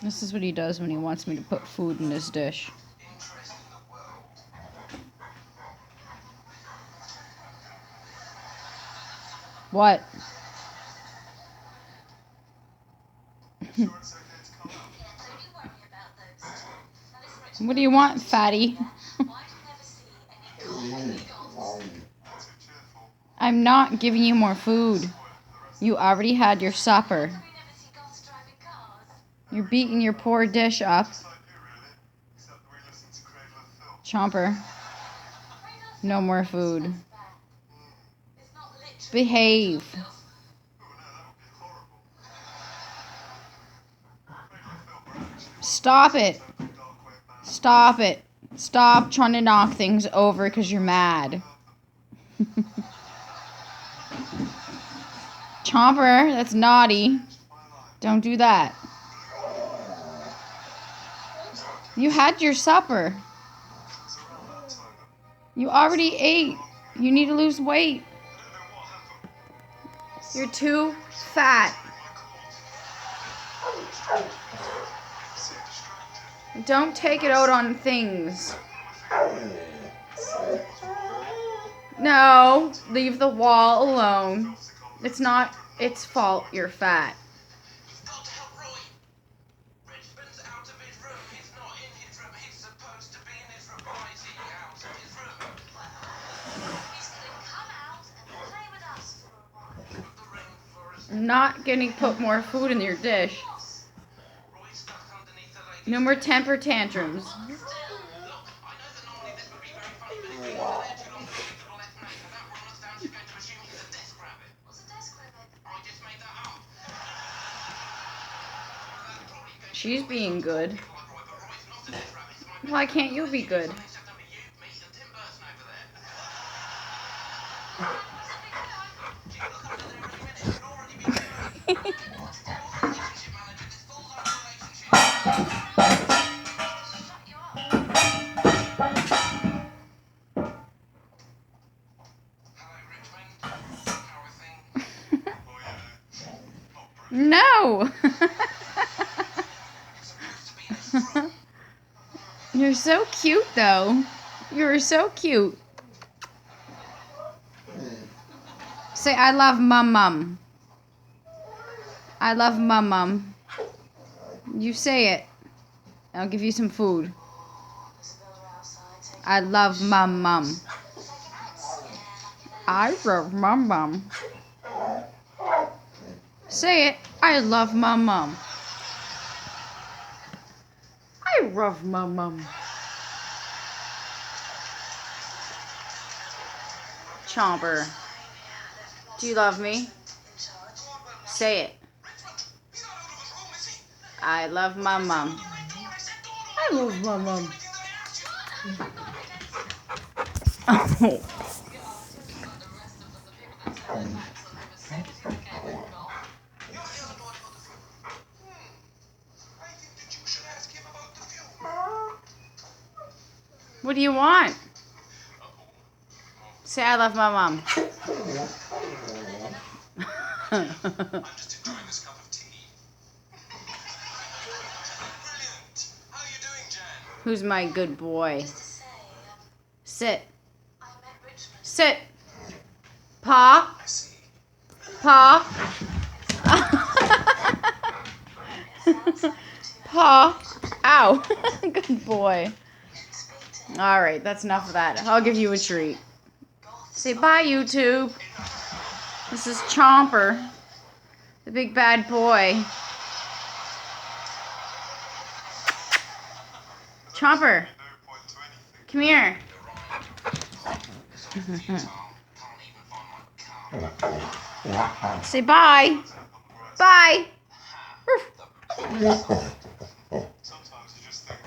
This is what he does when he wants me to put food in his dish. What? What do you want, fatty? I'm not giving you more food. You already had your supper. You're beating your poor dish up. Chomper. No more food. Behave. Stop it. Stop it. Stop trying to knock things over because you're mad. Chomper, that's naughty. Don't do that. You had your supper. You already ate. You need to lose weight. You're too fat. Don't take it out on things. No, leave the wall alone. It's not its fault you're fat. I'm not gonna put more food in your dish. No more temper tantrums. She's being good. Why can't you be good? No! You're so cute, though. You're so cute. Say, I love Mum. I love Mum. You say it. I'll give you some food. I love Mum. I love Mum. Say it. I love Mum. I love Mum. Chomper. Do you love me? Say it. I love Mum. I love Mum. Oh. What do you want? Say I love my mom. I'm just enjoying this cup of tea. Brilliant. How are you doing, Jen? Who's my good boy? Sit. Sit. Pa. I see. Pa. Pa. Ow. Good boy. Alright, that's enough of that. I'll give you a treat. Say bye, YouTube. This is Chomper, the big bad boy. Chomper, come here. Say bye. Bye. Sometimes you just think